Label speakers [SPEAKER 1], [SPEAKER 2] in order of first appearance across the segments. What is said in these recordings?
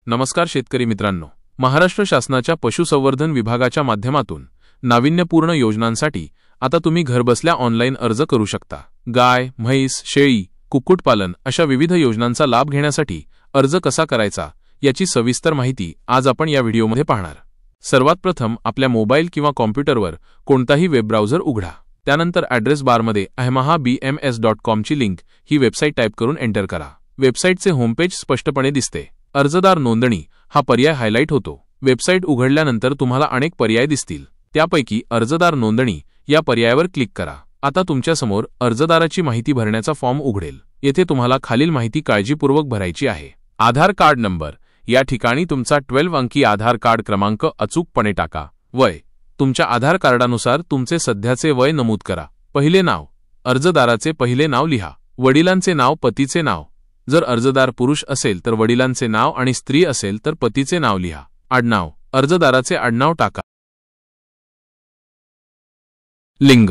[SPEAKER 1] नमस्कार शेतकरी मित्रांनो, महाराष्ट्र शासनाच्या पशुसंवर्धन विभागाच्या माध्यमातून नाविन्यपूर्ण योजनांसाठी आता तुम्ही घरबसल्या ऑनलाईन अर्ज करू शकता। गाय, म्हैस, शेळी, कुक्कुटपालन अशा विविध योजनांचा लाभ घेण्यासाठी अर्ज कसा करायचा याची सविस्तर माहिती आज आपण या व्हिडिओमध्ये पाहणार। सर्वात प्रथम आपल्या मोबाईल किंवा कॉम्प्युटरवर कोणताही वेब ब्राउझर उघडा। त्यानंतर ॲड्रेस बारमध्ये ahmahbms.com ची लिंक ही वेबसाईट टाईप करून एंटर करा। वेबसाईटचे होमपेज स्पष्टपणे दिसते। अर्जदार नोंदणी हा पर्याय हायलाइट होतो। वेबसाईट उघडल्यानंतर तुम्हाला अनेक पर्याय दिसतील, त्यापैकी अर्जदार नोंदणी या पर्यायावर क्लिक करा। आता तुमच्यासमोर अर्जदाराची माहिती भरण्याचा फॉर्म उघडेल। येथे तुम्हाला खालील माहिती काळजीपूर्वक भरायची आहे। आधार कार्ड नंबर, या ठिकाणी तुमचा 12 अंकी आधार कार्ड क्रमांक अचूकपणे टाका। वय, तुमच्या आधार कार्डानुसार तुमचे सध्याचे वय नमूद करा। पहिले नाव, अर्जदाराचे पहिले नाव लिहा। वडिलांचे नाव, पतीचे नाव, जर अर्जदार पुरुष असेल तर वडिलांचे नाव आणि स्त्री असेल तर पतीचे नाव लिहा। आडनाव, अर्जदाराचे आडनाव टाका। लिंग,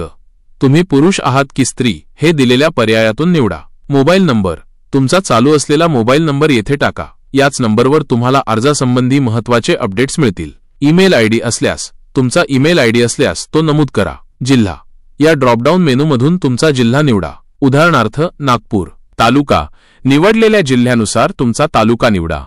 [SPEAKER 1] तुम्ही पुरुष आहात की स्त्री हे दिलेल्या पर्यायातून निवडा। मोबाईल नंबर, तुमचा चालू असलेला मोबाईल नंबर येथे टाका। याच नंबरवर तुम्हाला अर्जासंबंधी महत्त्वाचे अपडेट्स मिळतील। ईमेल आयडी असल्यास, तुमचा ईमेल आयडी असल्यास तो नमूद करा। जिल्हा, या ड्रॉपडाऊन मेनूमधून तुमचा जिल्हा निवडा, उदाहरणार्थ नागपूर। तालुका, निवडलेल्या जिल्ह्यानुसार तुमचा तालुका निवडा।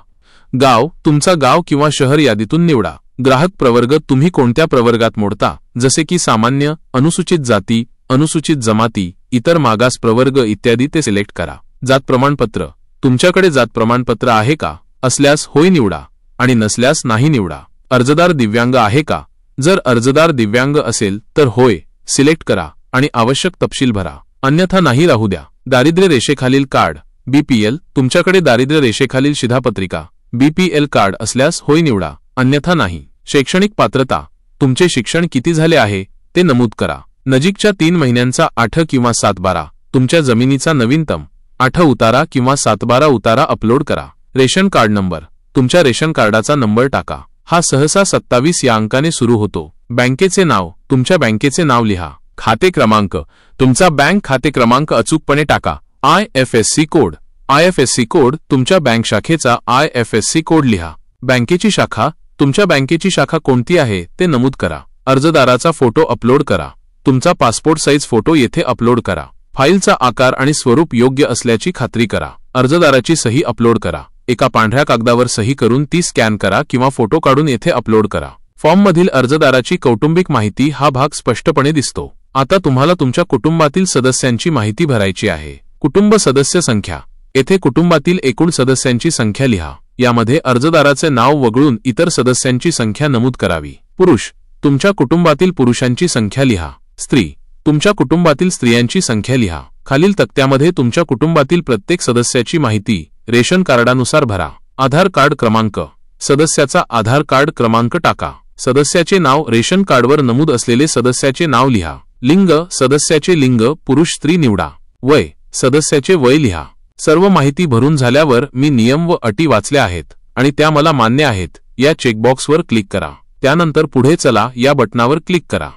[SPEAKER 1] गाव, तुमचा गाव किंवा शहर यादीतून निवडा। ग्राहक प्रवर्ग, तुम्ही कोणत्या प्रवर्गात मोडता, जसे की सामान्य, अनुसूचित जाती, अनुसूचित जमाती, इतर मागास प्रवर्ग इत्यादी ते सिलेक्ट करा। जात प्रमाणपत्र, तुमच्याकडे जात प्रमाणपत्र आहे का, असल्यास होय निवडा आणि नसल्यास नाही निवडा। अर्जदार दिव्यांग आहे का, जर अर्जदार दिव्यांग असेल तर होय सिलेक्ट करा आणि आवश्यक तपशील भरा, अन्यथा नाही राहू द्या। दारिद्र्य रेषेखालील कार्ड, बीपीएल, तुमच्याकडे दारिद्र्य रेषेखालील शिधापत्रिका बीपीएल कार्ड असल्यास होय निवडा, अन्यथा नाही। शैक्षणिक पात्रता, तुमचे शिक्षण किती झाले आहे ते नमूद करा। नजीकच्या 3 महिन्यांचा 8 किंवा 7/12, तुमच्या जमिनीचा नवीनतम 8 उतारा किंवा 7/12 उतारा अपलोड करा। रेशन कार्ड नंबर, तुमच्या रेशन कार्डाचा नंबर टाका। हा सहसा 27 या अंकाने सुरू होतो। बँकेचे नाव, तुमच्या बँकेचे नाव लिहा। खाते क्रमांक, तुमचा बँक खाते क्रमांक अचूकपणे टाका। IFSC कोड, IFSC कोड, तुमच्या बँक शाखेचा IFSC कोड लिहा। बँकेची शाखा, तुमच्या बँकेची शाखा कोणती आहे ते नमूद करा। अर्जदाराचा फोटो अपलोड करा। तुमचा पासपोर्ट साईज फोटो येथे अपलोड करा। फाईलचा आकार आणि स्वरूप योग्य असल्याची खात्री करा। अर्जदाराची सही अपलोड करा। एका पांढऱ्या कागदावर सही करून ती स्कॅन करा किंवा फोटो काढून येथे अपलोड करा। फॉर्ममधील अर्जदाराची कौटुंबिक माहिती हा भाग स्पष्टपणे दिसतो। आता तुम्हाला तुमच्या कुटुंबातील सदस्यांची माहिती भरायची आहे। कुटुंब सदस्य संख्या, येथे कुटुंबातील एकूण सदस्यांची संख्या लिहा। यामध्ये अर्जदाराचे नाव वगळून इतर सदस्यांची संख्या नमूद करावी। पुरुष, तुमच्या कुटुंबातील पुरुषांची संख्या लिहा। स्त्री, तुमच्या कुटुंबातील स्त्रियांची संख्या लिहा। खालील तक्त्यामध्ये तुमच्या कुटुंबातील प्रत्येक सदस्याची माहिती रेशन कार्डानुसार भरा। आधार कार्ड क्रमांक, सदस्याचा आधार कार्ड क्रमांक टाका। सदस्याचे नाव, रेशन कार्डवर नमूद असलेले सदस्याचे नाव लिहा। लिंग, सदस्याचे लिंग पुरुष स्त्री निवडा। वय, सदस्याचे वय लिहा। सर्व माहिती भरून झाल्यावर मी नियम व अटी वाचल्या आहेत आणि त्या मला मान्य आहेत या चेकबॉक्सवर क्लिक करा। त्यानंतर पुढे चला या बटनावर क्लिक करा।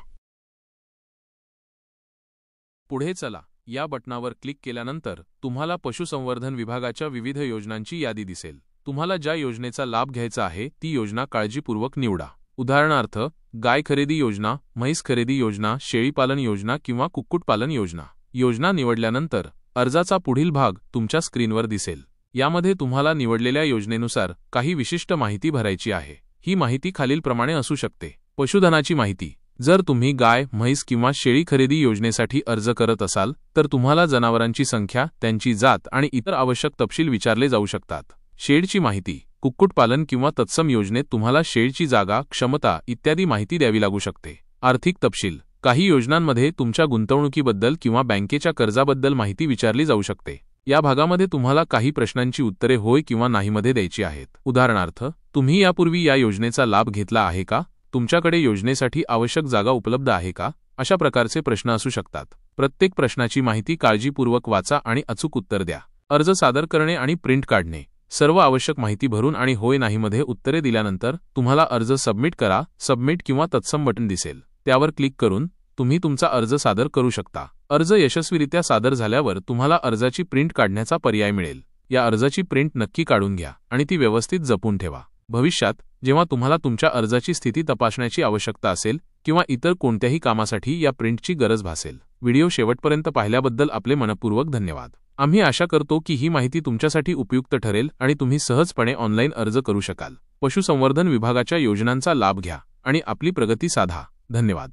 [SPEAKER 1] पुढे चला या बटनावर क्लिक केल्यानंतर तुम्हाला पशुसंवर्धन विभागाच्या विविध योजनांची यादी दिसेल। तुम्हाला ज्या योजनेचा लाभ घ्यायचा आहे ती योजना काळजीपूर्वक निवडा। उदाहरणार्थ, गाय खरेदी योजना, म्हैस खरेदी योजना, शेळीपालन योजना किंवा कुक्कुटपालन योजना। योजना निवडल्यानंतर अर्जाचा पुढील भाग तुमच्या स्क्रीनवर दिसेल। यामध्ये तुम्हाला निवडलेल्या योजनेनुसार काही विशिष्ट माहिती भरायची आहे। ही माहिती खालीलप्रमाणे असू शकते। पशुधनाची माहिती, जर तुम्ही गाय, म्हैस किंवा शेळी खरेदी योजनेसाठी अर्ज करत असाल तर तुम्हाला जनावरांची संख्या, त्यांची जात आणि इतर आवश्यक तपशील विचारले जाऊ शकतात। शेडची माहिती, कुक्कुटपालन किंवा तत्सम योजनेत तुम्हाला शेडची जागा, क्षमता इत्यादी माहिती द्यावी लागू शकते। आर्थिक तपशील, काही योजनांमध्ये तुमच्या गुंतवणुकीबद्दल किंवा बँकेच्या कर्जाबद्दल माहिती विचारली जाऊ शकते। या भागामध्ये तुम्हाला काही प्रश्नांची उत्तरे होय किंवा नाहीमध्ये द्यायची आहेत। उदाहरणार्थ, तुम्ही यापूर्वी या योजनेचा लाभ घेतला आहे का, तुमच्याकडे योजनेसाठी आवश्यक जागा उपलब्ध आहे का, अशा प्रकारचे प्रश्न असू शकतात। प्रत्येक प्रश्नाची माहिती काळजीपूर्वक वाचा आणि अचूक उत्तर द्या। अर्ज सादर करणे आणि प्रिंट काढणे, सर्व आवश्यक माहिती भरून आणि होय नाहीमध्ये उत्तरे दिल्यानंतर तुम्हाला अर्ज सबमिट करा, सबमिट किंवा तत्सम बटन दिसेल, त्यावर क्लिक करून तुम्ही तुमचा अर्ज सादर करू शकता। अर्ज यशस्वीरित्या सादर झाल्यावर तुम्हाला अर्जाची प्रिंट काढण्याचा पर्याय मिळेल। या अर्जाची प्रिंट नक्की काढून घ्या आणि ती व्यवस्थित जपून ठेवा. भविष्यात जेव्हा तुम्हाला तुमच्या अर्जाची स्थिती तपासण्याची आवश्यकता असेल किंवा इतर कोणत्याही कामासाठी या प्रिंटची गरज भासेल. व्हिडिओ शेवटपर्यंत पाहिल्याबद्दल आपले मनपूर्वक धन्यवाद. आम्ही आशा करतो की ही माहिती तुमच्यासाठी उपयुक्त ठरेल आणि तुम्ही सहजपणे ऑनलाईन अर्ज करू शकाल. पशुसंवर्धन विभागाच्या योजनांचा लाभ घ्या आणि आपली प्रगती साधा. धन्यवाद.